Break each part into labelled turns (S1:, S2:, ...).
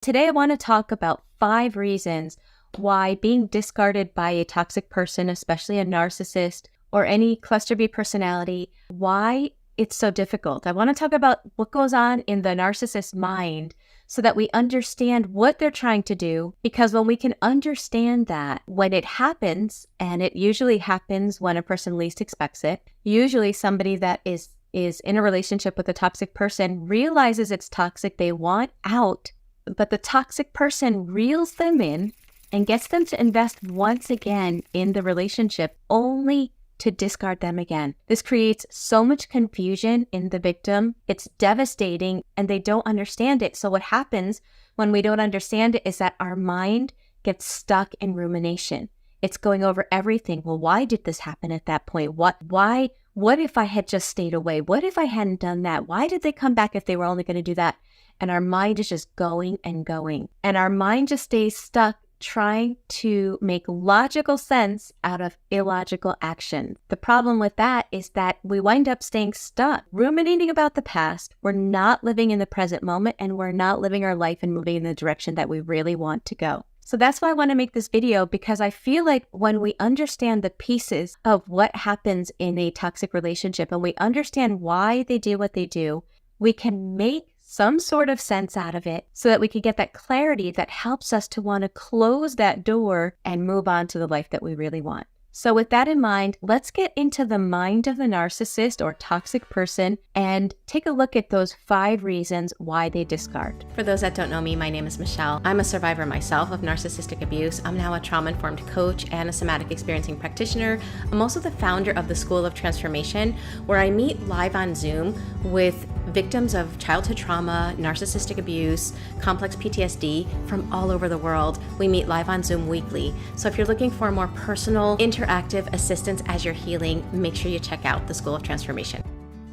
S1: Today, I want to talk about 5 reasons why being discarded by a toxic person, especially a narcissist or any cluster B personality, why it's so difficult. I want to talk about what goes on in the narcissist's mind so that we understand what they're trying to do. Because when we can understand that, when it happens, and it usually happens when a person least expects it, usually somebody that is in a relationship with a toxic person realizes it's toxic, they want out, but the toxic person reels them in and gets them to invest once again in the relationship only to discard them again. This creates so much confusion in the victim. It's devastating and they don't understand it. So what happens when we don't understand it is that our mind gets stuck in rumination. It's going over everything. Well, why did this happen at that point? What if I had just stayed away? What if I hadn't done that? Why did they come back if they were only going to do that? And our mind is just going and going. And our mind just stays stuck trying to make logical sense out of illogical action. The problem with that is that we wind up staying stuck, ruminating about the past. We're not living in the present moment, and we're not living our life and moving in the direction that we really want to go. So that's why I want to make this video, because I feel like when we understand the pieces of what happens in a toxic relationship and we understand why they do what they do, we can make some sort of sense out of it so that we can get that clarity that helps us to want to close that door and move on to the life that we really want. So with that in mind, let's get into the mind of the narcissist or toxic person and take a look at those 5 reasons why they discard.
S2: For those that don't know me, my name is Michele. I'm a survivor myself of narcissistic abuse. I'm now a trauma-informed coach and a somatic experiencing practitioner. I'm also the founder of the School of Transformation, where I meet live on Zoom with victims of childhood trauma, narcissistic abuse, complex PTSD from all over the world. We meet live on Zoom weekly. So if you're looking for a more personal, interactive assistance as you're healing, make sure you check out the School of Transformation.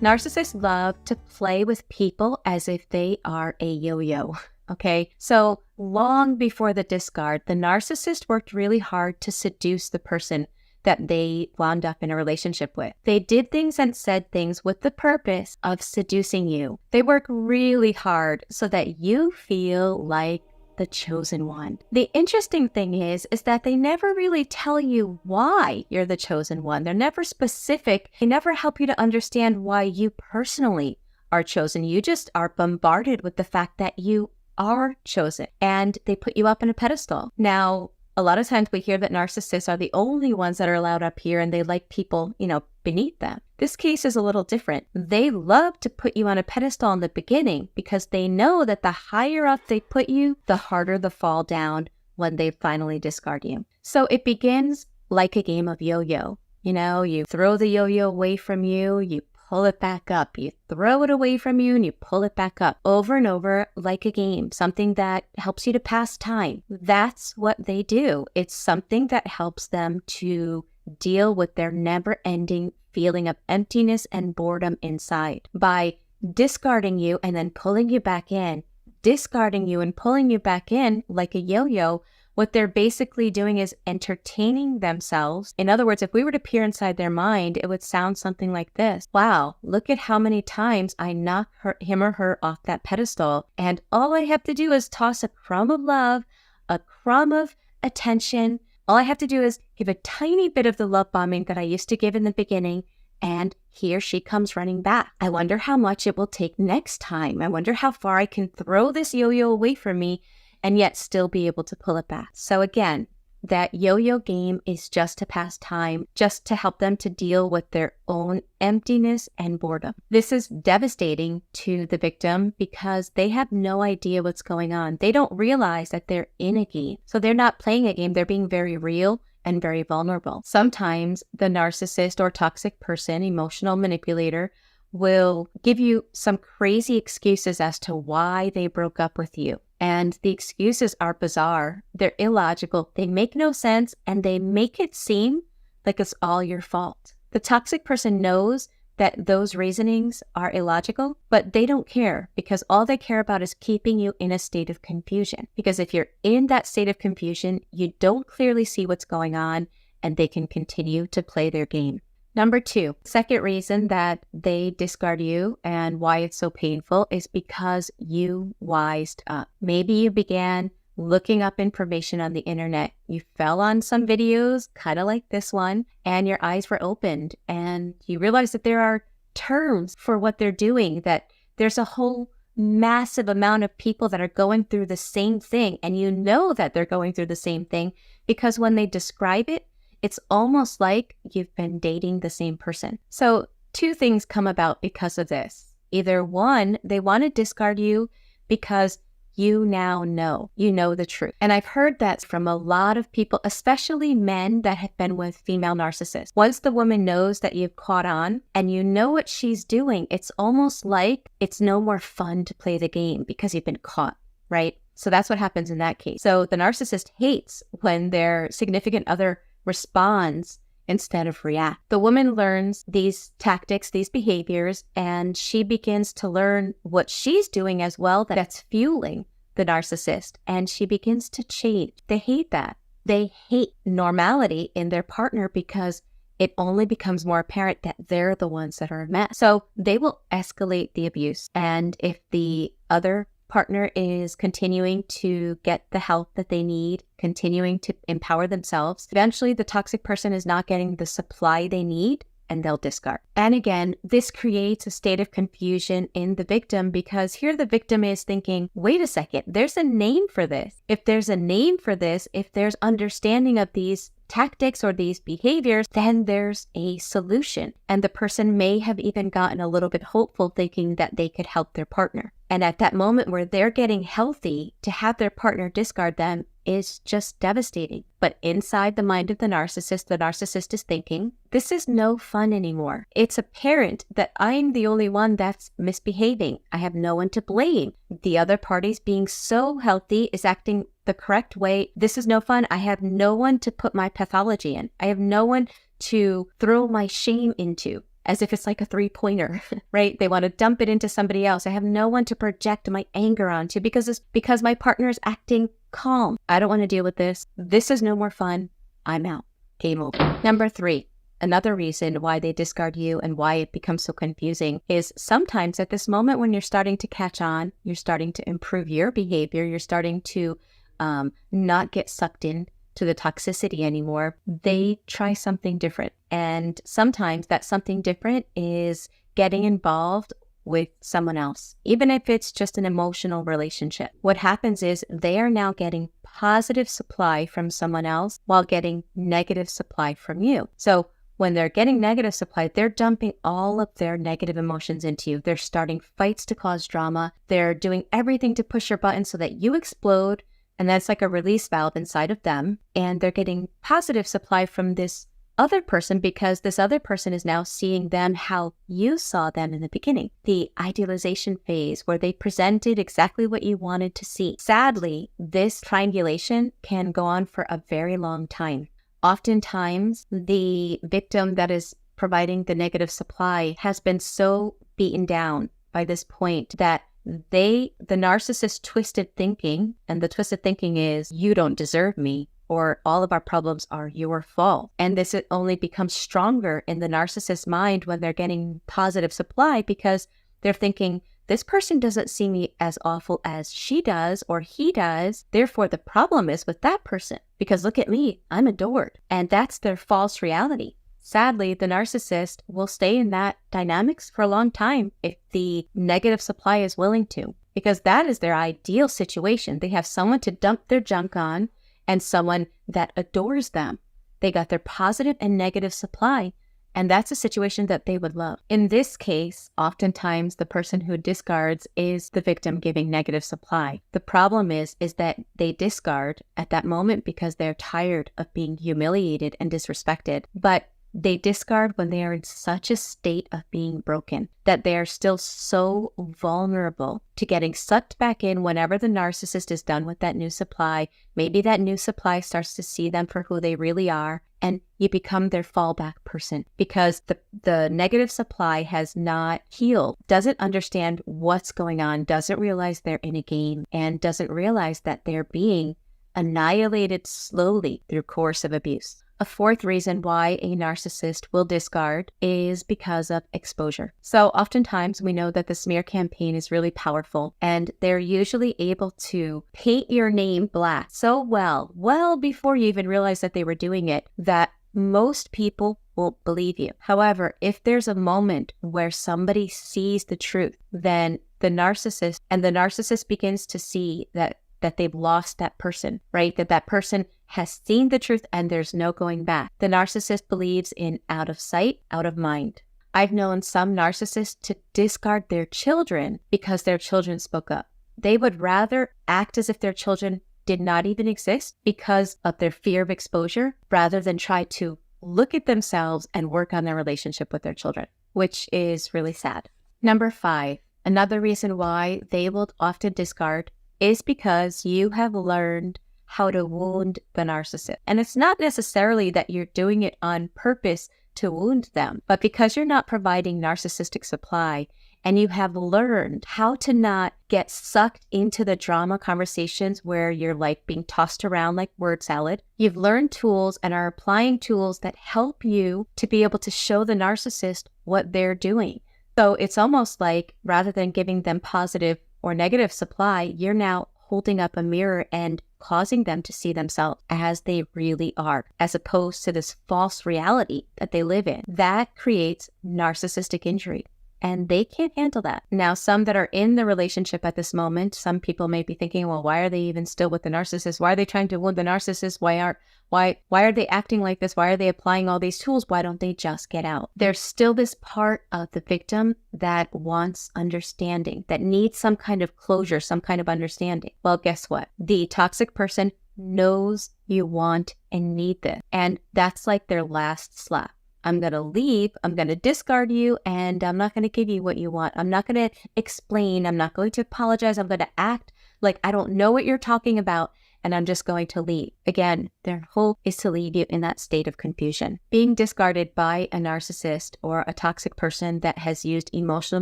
S1: Narcissists love to play with people as if they are a yo-yo. Okay, so long before the discard, the narcissist worked really hard to seduce the person that they wound up in a relationship with. They did things and said things with the purpose of seducing you. They work really hard so that you feel like the chosen one. The interesting thing is that they never really tell you why you're the chosen one. They're never specific. They never help you to understand why you personally are chosen. You just are bombarded with the fact that you are chosen, and they put you up on a pedestal. Now, a lot of times we hear that narcissists are the only ones that are allowed up here and they like people, beneath them. This case is a little different. They love to put you on a pedestal in the beginning because they know that the higher up they put you, the harder the fall down when they finally discard you. So it begins like a game of yo-yo. You throw the yo-yo away from you, you pull it back up. You throw it away from you and you pull it back up over and over like a game, something that helps you to pass time. That's what they do. It's something that helps them to deal with their never-ending feeling of emptiness and boredom inside. By discarding you and then pulling you back in, discarding you and pulling you back in like a yo-yo, what they're basically doing is entertaining themselves. In other words, if we were to peer inside their mind, it would sound something like this. Wow, look at how many times I knock him or her off that pedestal. And all I have to do is toss a crumb of love, a crumb of attention. All I have to do is give a tiny bit of the love bombing that I used to give in the beginning, and here she comes running back. I wonder how much it will take next time. I wonder how far I can throw this yo-yo away from me and yet still be able to pull it back. So again, that yo-yo game is just to pass time, just to help them to deal with their own emptiness and boredom. This is devastating to the victim because they have no idea what's going on. They don't realize that they're in a game. So they're not playing a game, they're being very real and very vulnerable. Sometimes the narcissist or toxic person, emotional manipulator, will give you some crazy excuses as to why they broke up with you. And the excuses are bizarre. They're illogical. They make no sense, and they make it seem like it's all your fault. The toxic person knows that those reasonings are illogical, but they don't care because all they care about is keeping you in a state of confusion. Because if you're in that state of confusion, you don't clearly see what's going on, and they can continue to play their game. Number two, second reason that they discard you and why it's so painful is because you wised up. Maybe you began looking up information on the internet. You fell on some videos, kind of like this one, and your eyes were opened and you realized that there are terms for what they're doing, that there's a whole massive amount of people that are going through the same thing. And you know that they're going through the same thing because when they describe it, it's almost like you've been dating the same person. So two things come about because of this. Either one, they want to discard you because you now know the truth. And I've heard that from a lot of people, especially men that have been with female narcissists. Once the woman knows that you've caught on and you know what she's doing, it's almost like it's no more fun to play the game because you've been caught, right? So that's what happens in that case. So the narcissist hates when their significant other responds instead of react. The woman learns these tactics, these behaviors, and she begins to learn what she's doing as well that's fueling the narcissist, and she begins to change. They hate that. They hate normality in their partner because it only becomes more apparent that they're the ones that are a mess. So they will escalate the abuse. And if the other partner is continuing to get the help that they need, continuing to empower themselves, eventually the toxic person is not getting the supply they need and they'll discard. And again, this creates a state of confusion in the victim because here the victim is thinking, wait a second, there's a name for this. If there's a name for this, if there's understanding of these tactics or these behaviors, then there's a solution. And the person may have even gotten a little bit hopeful thinking that they could help their partner. And at that moment where they're getting healthy, to have their partner discard them is just devastating. But inside the mind of the narcissist is thinking, this is no fun anymore. It's apparent that I'm the only one that's misbehaving. I have no one to blame. The other party's being so healthy, is acting the correct way. This is no fun. I have no one to put my pathology in. I have no one to throw my shame into, as if it's like a three-pointer, right? They want to dump it into somebody else. I have no one to project my anger onto because my partner is acting calm. I don't want to deal with this. This is no more fun. I'm out. Game over. Number three, another reason why they discard you and why it becomes so confusing is sometimes at this moment when you're starting to catch on, you're starting to improve your behavior, you're starting to not get sucked in to the toxicity anymore, they try something different. And sometimes that something different is getting involved with someone else, even if it's just an emotional relationship. What happens is they are now getting positive supply from someone else while getting negative supply from you. So when they're getting negative supply, they're dumping all of their negative emotions into you. They're starting fights to cause drama. They're doing everything to push your button so that you explode. And that's like a release valve inside of them. And they're getting positive supply from this other person because this other person is now seeing them how you saw them in the beginning. The idealization phase where they presented exactly what you wanted to see. Sadly, this triangulation can go on for a very long time. Oftentimes, the victim that is providing the negative supply has been so beaten down by this point that the narcissist twisted thinking, and the twisted thinking is, you don't deserve me, or all of our problems are your fault. And this only becomes stronger in the narcissist's mind when they're getting positive supply because they're thinking, this person doesn't see me as awful as she does or he does. Therefore, the problem is with that person because look at me, I'm adored. And that's their false reality. Sadly, the narcissist will stay in that dynamics for a long time if the negative supply is willing to, because that is their ideal situation. They have someone to dump their junk on and someone that adores them. They got their positive and negative supply, and that's a situation that they would love. In this case, oftentimes the person who discards is the victim giving negative supply. The problem is that they discard at that moment because they're tired of being humiliated and disrespected. But they discard when they are in such a state of being broken that they are still so vulnerable to getting sucked back in whenever the narcissist is done with that new supply. Maybe that new supply starts to see them for who they really are, and you become their fallback person because the negative supply has not healed, doesn't understand what's going on, doesn't realize they're in a game, and doesn't realize that they're being annihilated slowly through coercive abuse. A fourth reason why a narcissist will discard is because of exposure. So oftentimes we know that the smear campaign is really powerful, and they're usually able to paint your name black so well before you even realize that they were doing it, that most people won't believe you. However, if there's a moment where somebody sees the truth, then the narcissist begins to see that they've lost that person, right? That person has seen the truth and there's no going back. The narcissist believes in out of sight, out of mind. I've known some narcissists to discard their children because their children spoke up. They would rather act as if their children did not even exist because of their fear of exposure, rather than try to look at themselves and work on their relationship with their children, which is really sad. Number 5, another reason why they will often discard is because you have learned how to wound the narcissist. And it's not necessarily that you're doing it on purpose to wound them, but because you're not providing narcissistic supply and you have learned how to not get sucked into the drama conversations where you're like being tossed around like word salad, you've learned tools and are applying tools that help you to be able to show the narcissist what they're doing. So it's almost like rather than giving them positive or negative supply, you're now holding up a mirror and causing them to see themselves as they really are, as opposed to this false reality that they live in. That creates narcissistic injury, and they can't handle that. Now, some that are in the relationship at this moment, some people may be thinking, well, why are they even still with the narcissist? Why are they trying to wound the narcissist? Why are they acting like this? Why are they applying all these tools? Why don't they just get out? There's still this part of the victim that wants understanding, that needs some kind of closure, some kind of understanding. Well, guess what? The toxic person knows you want and need this. And that's like their last slap. I'm going to leave, I'm going to discard you, and I'm not going to give you what you want. I'm not going to explain. I'm not going to apologize. I'm going to act like I don't know what you're talking about, and I'm just going to leave. Again, their hope is to leave you in that state of confusion. Being discarded by a narcissist or a toxic person that has used emotional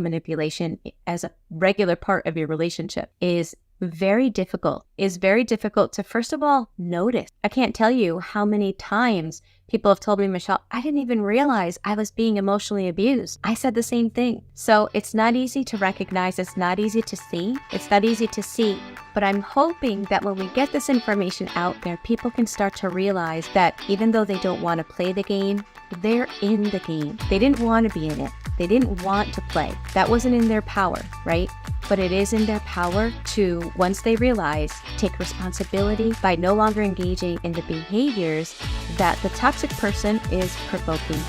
S1: manipulation as a regular part of your relationship is very difficult to, first of all, notice. I can't tell you how many times people have told me, Michelle, I didn't even realize I was being emotionally abused. I said the same thing. So it's not easy to recognize. It's not easy to see. But I'm hoping that when we get this information out there, people can start to realize that even though they don't want to play the game, they're in the game. They didn't want to be in it. They didn't want to play. That wasn't in their power, right? But it is in their power to, once they realize, take responsibility by no longer engaging in the behaviors that the toxic person is provoking.